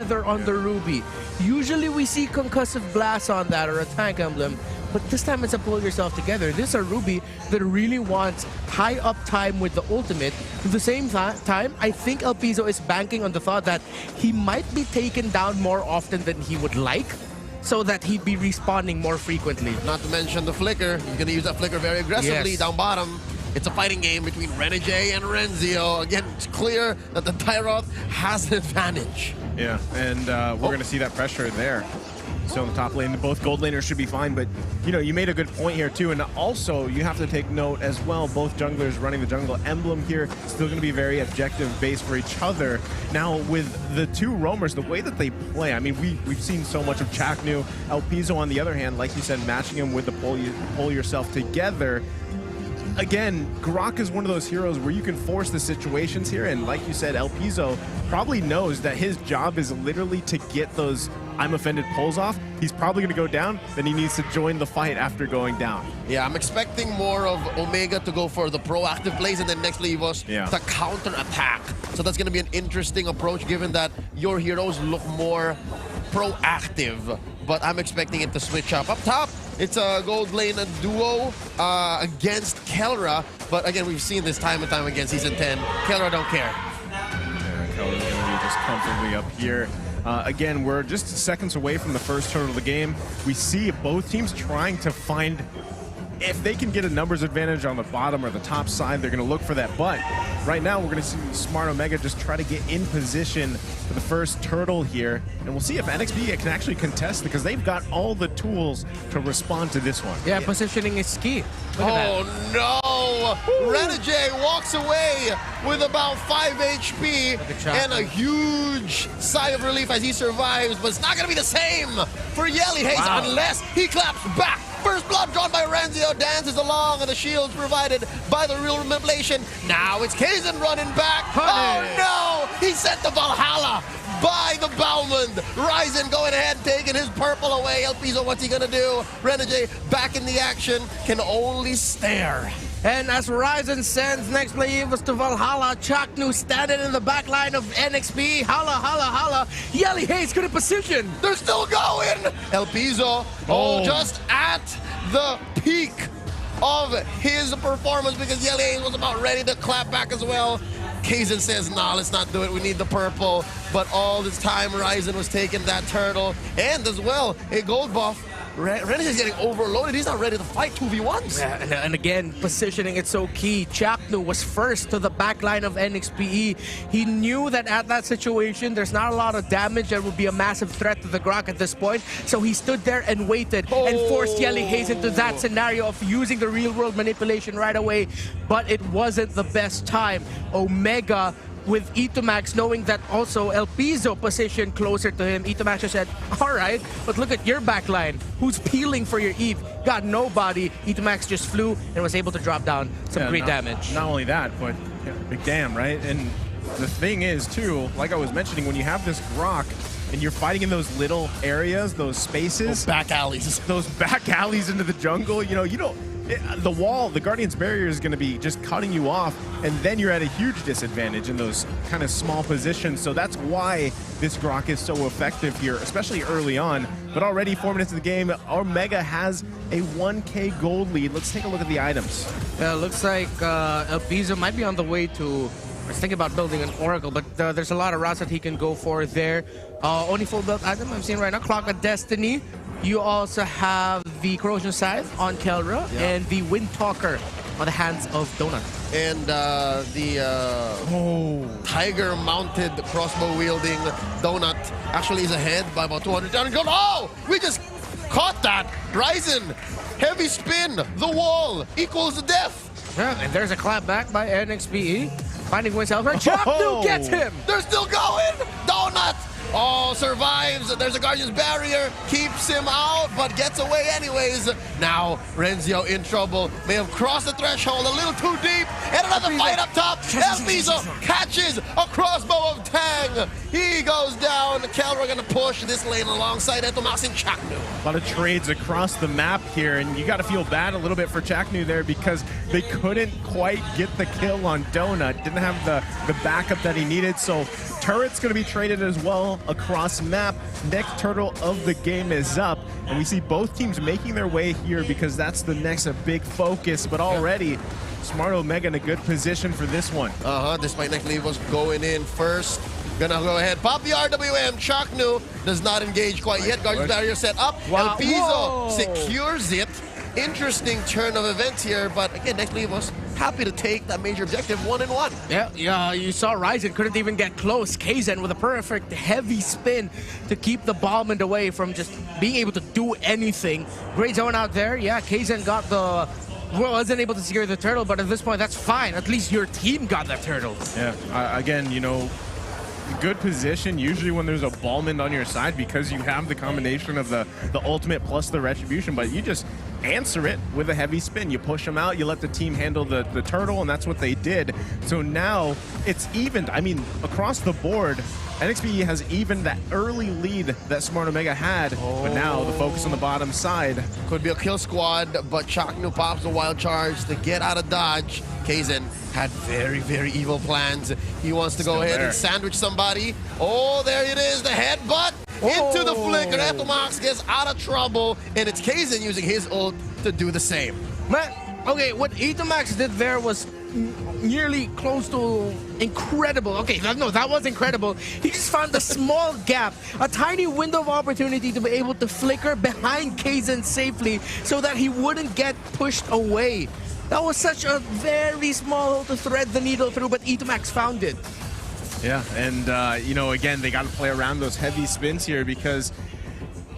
together on the Ruby. Usually we see concussive blast on that or a tank emblem, but this time it's a pull yourself together. This is a Ruby that really wants high uptime with the ultimate. At the same time, I think Elpizo is banking on the thought that he might be taken down more often than he would like, so that he'd be respawning more frequently. Not to mention the flicker. He's going to use that flicker very aggressively down bottom. It's a fighting game between Renegade and Renzio. Again, it's clear that the Tyroth has an advantage. Yeah, and we're going to see that pressure there. So in the top lane, both gold laners should be fine, but you know, you made a good point here too, and also you have to take note as well, both junglers running the jungle emblem here, still going to be very objective based for each other. Now with the two roamers, the way that they play, I mean, we've seen so much of Chaknu. Elpizo on the other hand, like you said, matching him with the pull yourself together. Again, Grok is one of those heroes where you can force the situations here, and like you said, Elpizo probably knows that his job is literally to get those I'm offended pulls off. He's probably going to go down, then he needs to join the fight after going down. Yeah, I'm expecting more of Omega to go for the proactive plays and then next evos to counter-attack. So that's going to be an interesting approach given that your heroes look more proactive. But I'm expecting it to switch up. Up top, it's a gold lane duo against Kelra. But again, we've seen this time and time again, Season 10. Kelra don't care. Yeah, Kelra's going to be just comfortably up here. Again, we're just seconds away from the first turn of the game. We see both teams trying to find if they can get a numbers advantage on the bottom or the top side, they're going to look for that. But right now, we're going to see Smart Omega just try to get in position for the first turtle here. And we'll see if nxpe can actually contest because they've got all the tools to respond to this one. Yeah, positioning is key. Look at that. No! Renegade walks away with about 5 HP and a huge sigh of relief as he survives, but it's not going to be the same for Yelly Hayes unless he claps back. First blood drawn by Renzio, dances along, and the shield's provided by the real revelation. Now it's Kaizen running back. Oh no! He sent the Valhalla by the Bowman. Ryzen going ahead, taking his purple away. Elpizo, what's he gonna do? Renegade back in the action, can only stare. And as Ryzen sends next play evos to Valhalla, Chaknu standing in the back line of nxpe. Holla, holla, holla. Yelly Hayes good in position. They're still going. Elpizo, just at the peak of his performance because Yelly Hayes was about ready to clap back as well. Kaizen says, nah, let's not do it. We need the purple. But all this time, Ryzen was taking that turtle. And as well, a gold buff. Renegade is getting overloaded. He's not ready to fight 2v1s. Yeah, and again, positioning it's so key. Chaknu was first to the back line of nxpe. He knew that at that situation, there's not a lot of damage. There would be a massive threat to the Grok at this point. So he stood there and waited and forced Yelly Hayes into that scenario of using the real-world manipulation right away. But it wasn't the best time. Omega with Itomax knowing that also Elpizo positioned closer to him. Itomax just said, all right, but look at your backline. Who's peeling for your Eve? Got nobody. Itomax just flew and was able to drop down some great damage. Not only that, but big damn, right? And the thing is, too, like I was mentioning, when you have this Grok and you're fighting in those little areas, those spaces. Those back alleys. Those back alleys into the jungle, you know, you don't... the wall, the Guardian's Barrier is going to be just cutting you off, and then you're at a huge disadvantage in those kind of small positions. So that's why this Grok is so effective here, especially early on. But already 4 minutes of the game, Omega has a 1K gold lead. Let's take a look at the items. Looks like Elpizo might be on the way to... I was thinking about building an Oracle, but there's a lot of routes that he can go for there. Only full build item I'm seeing right now, Clock of Destiny. You also have the Corrosion Scythe on Kelra and the Wind Talker on the hands of Donut. And Tiger-mounted crossbow-wielding Donut actually is ahead by about 200. Oh! We just caught that! Ryzen, heavy spin, the wall equals the death. Yeah, and there's a clap back by nxpe. Finding himself right. Chaknu gets him! They're still going! Donut! Oh, survives. There's a Guardian's Barrier. Keeps him out, but gets away anyways. Now, Renzio in trouble. May have crossed the threshold a little too deep. And another fight up top. Elpizo catches a crossbow of Tang. He goes down. Kelra we're going to push this lane alongside nxpe and Chaknu. A lot of trades across the map here, and you got to feel bad a little bit for Chaknu there because they couldn't quite get the kill on Donut. Didn't have the backup that he needed, so turret's going to be traded as well across map. Next turtle of the game is up, and we see both teams making their way here because that's the next big focus, but already Smart Omega in a good position for this one. Despite nxpe was going in first. Gonna go ahead, pop the RWM. Chaknu does not engage quite yet. Guardian barrier set up. Wow. Elpizo secures it. Interesting turn of events here, but again, nxpe was happy to take that major objective 1-1. Yeah, you saw Ryzen couldn't even get close. Kaizen with a perfect heavy spin to keep the Ballman away from just being able to do anything. Great zone out there. Yeah, Kaizen got the... Well, wasn't able to secure the turtle, but at this point, that's fine. At least your team got that turtle. Yeah, again, you know, good position usually when there's a Ballman on your side because you have the combination of the ultimate plus the retribution, but you just answer it with a heavy spin. You push them out, you let the team handle the turtle, and that's what they did. So now it's evened. I mean, across the board, nxpe has even that early lead that Smart Omega had, but now the focus on the bottom side. Could be a kill squad, but Chaknu pops the wild charge to get out of dodge. Kaizen had very, very evil plans. He wants to go ahead and sandwich somebody. Oh, there it is, the headbutt into the flicker. nxpe gets out of trouble, and it's Kaizen using his ult to do the same. Man, okay, what Etomax did there was nearly close to incredible. Okay, no, that was incredible. He just found a small gap, a tiny window of opportunity to be able to flicker behind Kaizen safely so that he wouldn't get pushed away. That was such a very small hole to thread the needle through, but Etomax found it. Yeah, and you know, again, they got to play around those heavy spins here because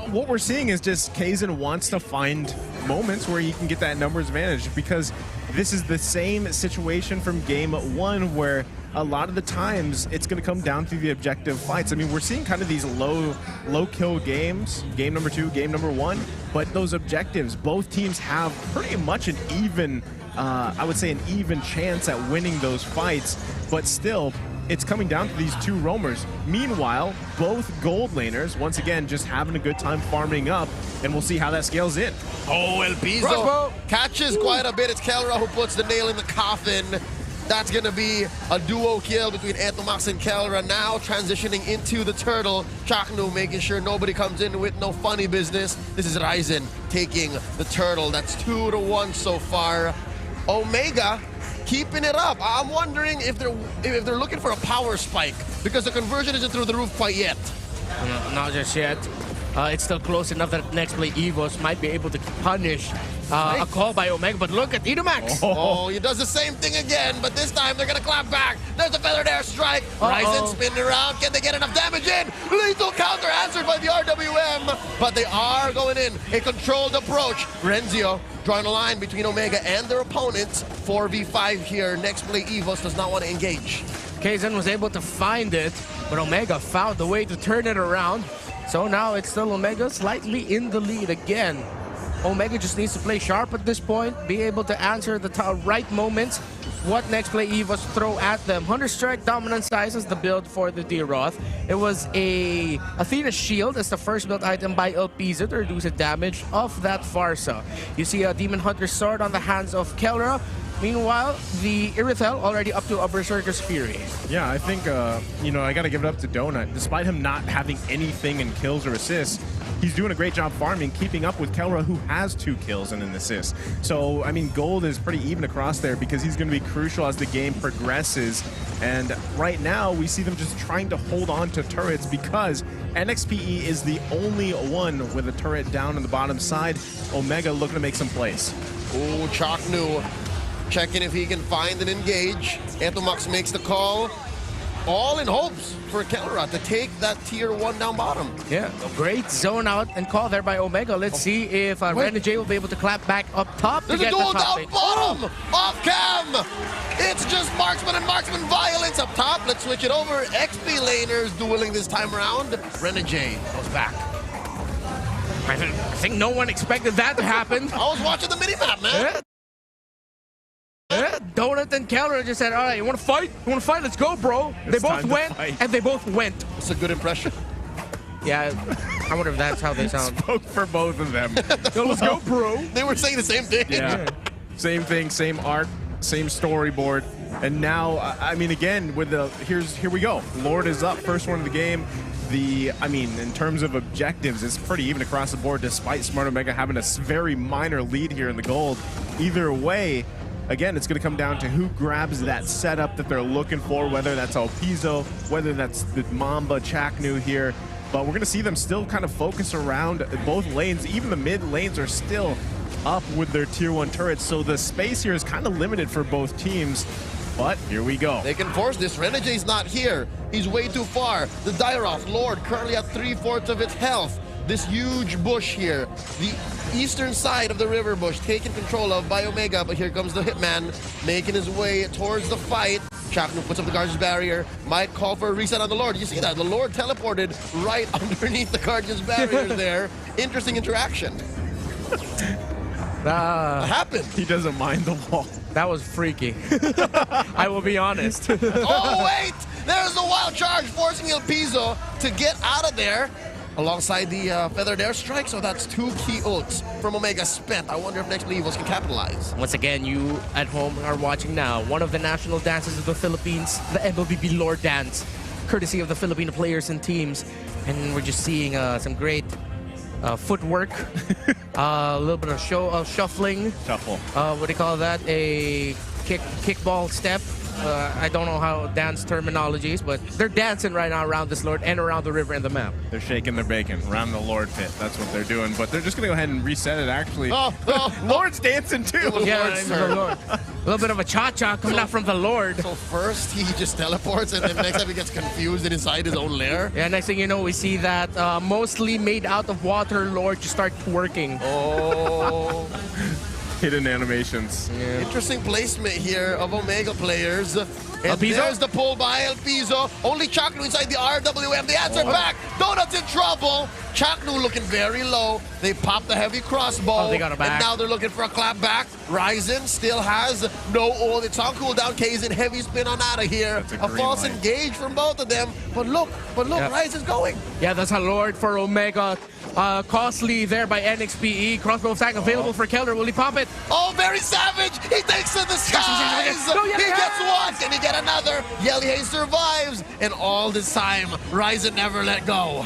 what we're seeing is just Kaizen wants to find moments where he can get that numbers advantage because this is the same situation from game one where a lot of the times it's going to come down to the objective fights. I mean, we're seeing kind of these low kill games, game number 2, game number 1, but those objectives, both teams have pretty much an even, I would say an even chance at winning those fights, but still, it's coming down to these two roamers. Meanwhile, both gold laners, once again, just having a good time farming up, and we'll see how that scales in. Oh, Elpizo catches quite a bit. It's Kelra who puts the nail in the coffin. That's going to be a duo kill between nxpe and Kelra. Now transitioning into the turtle. Chaknu making sure nobody comes in with no funny business. This is Ryzen taking the turtle. That's 2-1 so far. Omega keeping it up. I'm wondering if they're looking for a power spike because the conversion isn't through the roof quite yet. No, not just yet. It's still close enough that next play evos might be able to punish a call by Omega, but look at Etomax. Oh, he does the same thing again, but this time they're gonna clap back. There's a feathered airstrike. Ryzen spinning around. Can they get enough damage in? Lethal counter answered by the RWM, but they are going in. A controlled approach. Renzio drawing a line between Omega and their opponents. 4v5 here. Next play evos does not want to engage. Kaizen was able to find it, but Omega found a way to turn it around. So now it's still Omega slightly in the lead again. Omega just needs to play sharp at this point, be able to answer the right moments, what next play evos throw at them. 100 Strike Dominant Size is the build for the D-Roth. It was a Athena Shield as the first build item by Elpizo to reduce the damage of that Farsa. You see a Demon Hunter Sword on the hands of Kelra. Meanwhile, the Irithel already up to a Berserker's Fury. Yeah, I think, you know, I got to give it up to Donut. Despite him not having anything in kills or assists, he's doing a great job farming, keeping up with Kelra, who has 2 kills and an assist. So, I mean, gold is pretty even across there because he's going to be crucial as the game progresses. And right now, we see them just trying to hold on to turrets because nxpe is the only one with a turret down on the bottom side. Omega looking to make some plays. Oh, Chaknu checking if he can find and engage. nxpe makes the call. All in hopes for Kelra to take that tier 1 down bottom. Yeah, great zone out and call there by Omega. Let's see if Renegade will be able to clap back up top to get the top down pick. bottom! Off cam! It's just marksman and marksman violence up top. Let's switch it over. XP laners dueling this time around. Renegade goes back. I think no one expected that to happen. I was watching the minimap, man. Yeah. Yeah, Donut and Kelra just said, all right, you want to fight? You want to fight? Let's go, bro. They both went, and they both went. It's a good impression. Yeah, I wonder if that's how they sound. Spoke for both of them. Yo, let's go, bro. They were saying the same thing. Yeah. Same thing, same art, same storyboard. And now, I mean, again, with the here we go. Lord is up, first one of the game. I mean, in terms of objectives, it's pretty even across the board, despite Smart Omega having a very minor lead here in the gold. Either way, again, it's going to come down to who grabs that setup that they're looking for, whether that's Alpizo, whether that's the Mamba, Chaknu here. But we're going to see them still kind of focus around both lanes. Even the mid lanes are still up with their tier 1 turrets, so the space here is kind of limited for both teams. But here we go. They can force this. Renege's not here. He's way too far. The Dairoth Lord currently at 3/4 of its health. This huge bush here. The eastern side of the river bush taken control of by Omega, but here comes the Hitman making his way towards the fight. Chaknu puts up the Guardian's barrier. Might call for a reset on the Lord. You see that? The Lord teleported right underneath the Guardian's barrier there. Interesting interaction. What happened? He doesn't mind the wall. That was freaky. I will be honest. Oh, wait! There's the wild charge forcing Alpizo to get out of there alongside the feathered airstrike. So that's 2 key ults from Omega spent. I wonder if nxpe evos can capitalize. Once again, you at home are watching now one of the national dances of the Philippines, the MLBB Lord Dance, courtesy of the Filipino players and teams. And we're just seeing some great footwork, a little bit of shuffling. Shuffle. What do you call that? A kickball step. I don't know how dance terminology is, but they're dancing right now around this Lord and around the river and the map. They're shaking their bacon around the Lord pit. That's what they're doing. But they're just going to go ahead and reset it, actually. Lord's dancing, too. Yeah, the Lord. A little bit of a cha-cha coming out from the Lord. So first he just teleports, and then next time he gets confused and inside his own lair. Yeah, next thing you know, we see that mostly made out of water Lord just start twerking. Oh. Hidden animations. Yeah. Interesting placement here of Omega players. And Alpizo? there's the pull by Alpizo. Only Chaknu inside the RWM. The answer back. Donut's in trouble. Chaknu looking very low. They popped the heavy crossbow. Oh, they got it back. And now they're looking for a clap back. Ryzen still has no ult. It's on cooldown. Kaizen heavy spin on out of here. A false engage from both of them. But look, Yep. Ryzen's going. Yeah, that's a Lord for Omega. Costly there by nxpe. Crossbow attack available for Keller. Will he pop it? Oh, very savage. He takes to the skies. Go, He Yelly gets Hayes! one. Can he get another? Yelly Hayes survives. And all this time, Ryzen never let go.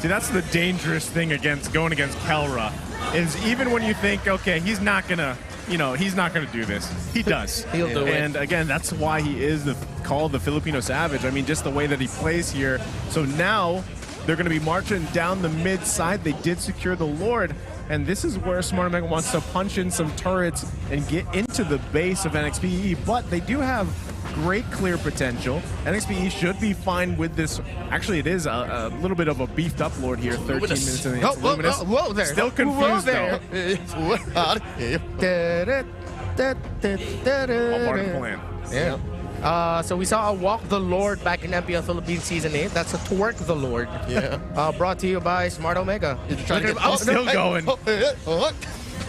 See, that's the dangerous thing going against Kelra, is even when you think, okay, he's not gonna do this. He does. He'll do it. And again, that's why he is called the Filipino Savage. I mean, just the way that he plays here. So now they're going to be marching down the mid side. They did secure the Lord. And this is where Smart Omega wants to punch in some turrets and get into the base of nxpe. But they do have great clear potential. nxpe should be fine with this. Actually, it is a little bit of a beefed up Lord here. 13 minutes in the Luminous. Whoa there. Still confused, though. All All part of the plan. Yeah. So we saw a Walk the Lord back in MPL Philippines Season 8. That's a Twerk the Lord. Yeah. Brought to you by Smart Omega. Still going.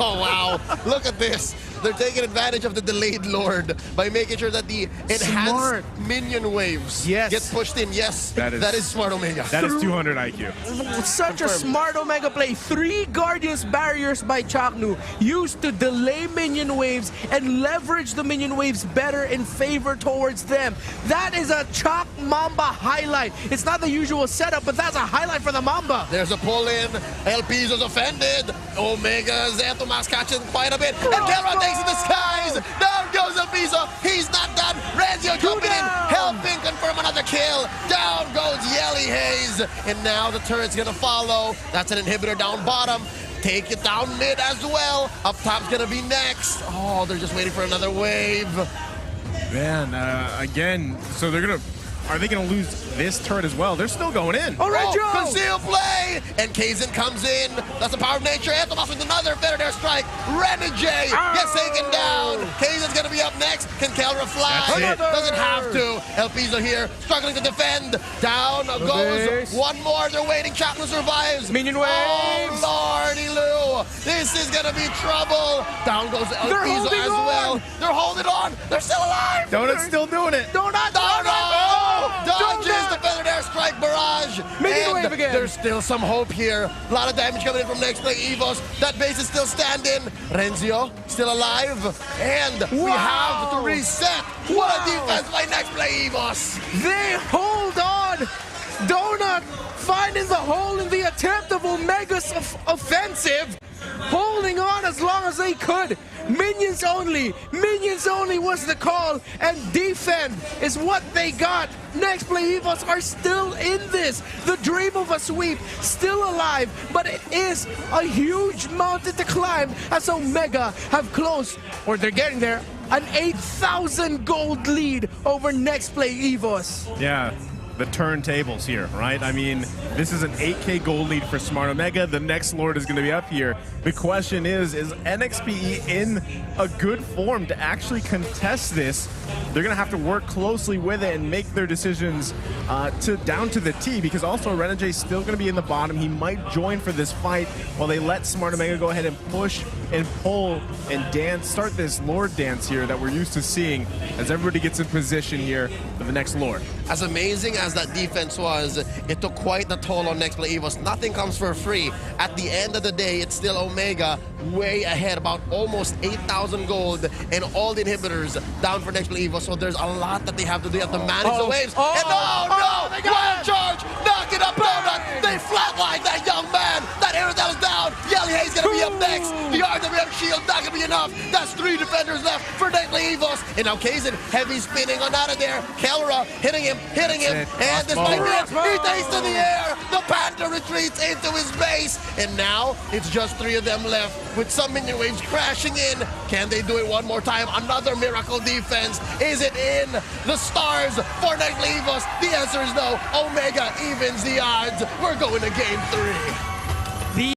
Oh, wow. Look at this. They're taking advantage of the delayed Lord by making sure that the enhanced minion waves get pushed in. Yes, that is Smart Omega. That is 200 IQ. Such a Smart Omega play. 3 Guardians barriers by Chaknu used to delay minion waves and leverage the minion waves better in favor towards them. That is a Chak Mamba highlight. It's not the usual setup, but that's a highlight for the Mamba. There's a pull-in. Alpizo's offended. Omega's Etomas catching quite a bit. And Kelra takes in the skies. Down goes Alpizo. He's not done. Rezio jumping in, helping confirm another kill. Down goes Yelly Hayes. And now the turret's going to follow. That's an inhibitor down bottom. Take it down mid as well. Up top's going to be next. Oh, they're just waiting for another wave. Man, again, so they're going to... Are they going to lose this turret as well? They're still going in. All right, Joe. Conceal play. And Kaizen comes in. That's the power of nature. Anthem off with another feathered airstrike. Renegade gets taken down. Kaizen's going to be up next. Can Kelra fly? Doesn't have to. Alpizo here struggling to defend. Down goes one more. They're waiting. Chaknu survives. Minion waves. Oh, Lordy Lou. This is going to be trouble. Down goes Alpizo as well. They're holding on. They're still alive. Donut's still doing it. Dodges the feathered airstrike barrage. Minion wave again. There's still some hope here. A lot of damage coming in from nxpe evos. That base is still standing. Renzio still alive. And we have to reset. What a defense by nxpe evos. They hold on. Donut finding the hole in the attempt of Omega's offensive. Holding on as long as they could. Minions only was the call, and defend is what they got. nxpe evos are still in this. The dream of a sweep still alive, but it is a huge mountain to climb as Omega have closed, or they're getting there, an 8,000 gold lead over nxpe evos. Yeah. The turntables here, right? I mean, this is an 8K gold lead for Smart Omega. The next Lord is going to be up here. The question is nxpe in a good form to actually contest this? They're going to have to work closely with it and make their decisions down to the T, because also Renegade is still going to be in the bottom. He might join for this fight while they let Smart Omega go ahead and push and pull and dance, start this Lord dance here that we're used to seeing as everybody gets in position here for the next Lord. As amazing as that defense was, it took quite the toll on nxpe evos. Nothing comes for free. At the end of the day, it's still Omega way ahead, about almost 8,000 gold, and all the inhibitors down for nxpe evos. So there's a lot that they have to do. They have to manage the waves. And wild charge, knock it up, Donut. They flatlined that young man. That arrow that was down. Yelly Hayes gonna be up next. The RWM shield not gonna be enough. That's 3 defenders left for nxpe evos. And now Kazin heavy spinning on out of there. Kelra hitting him, and this might be it. He takes to the air. The Panther retreats into his base, and now it's just 3 of them left with some minion waves crashing in. Can they do it one more time? Another miracle defense. Is it in the stars for nxpe evos? The answer is no. Omega evens the odds. We're going to game 3.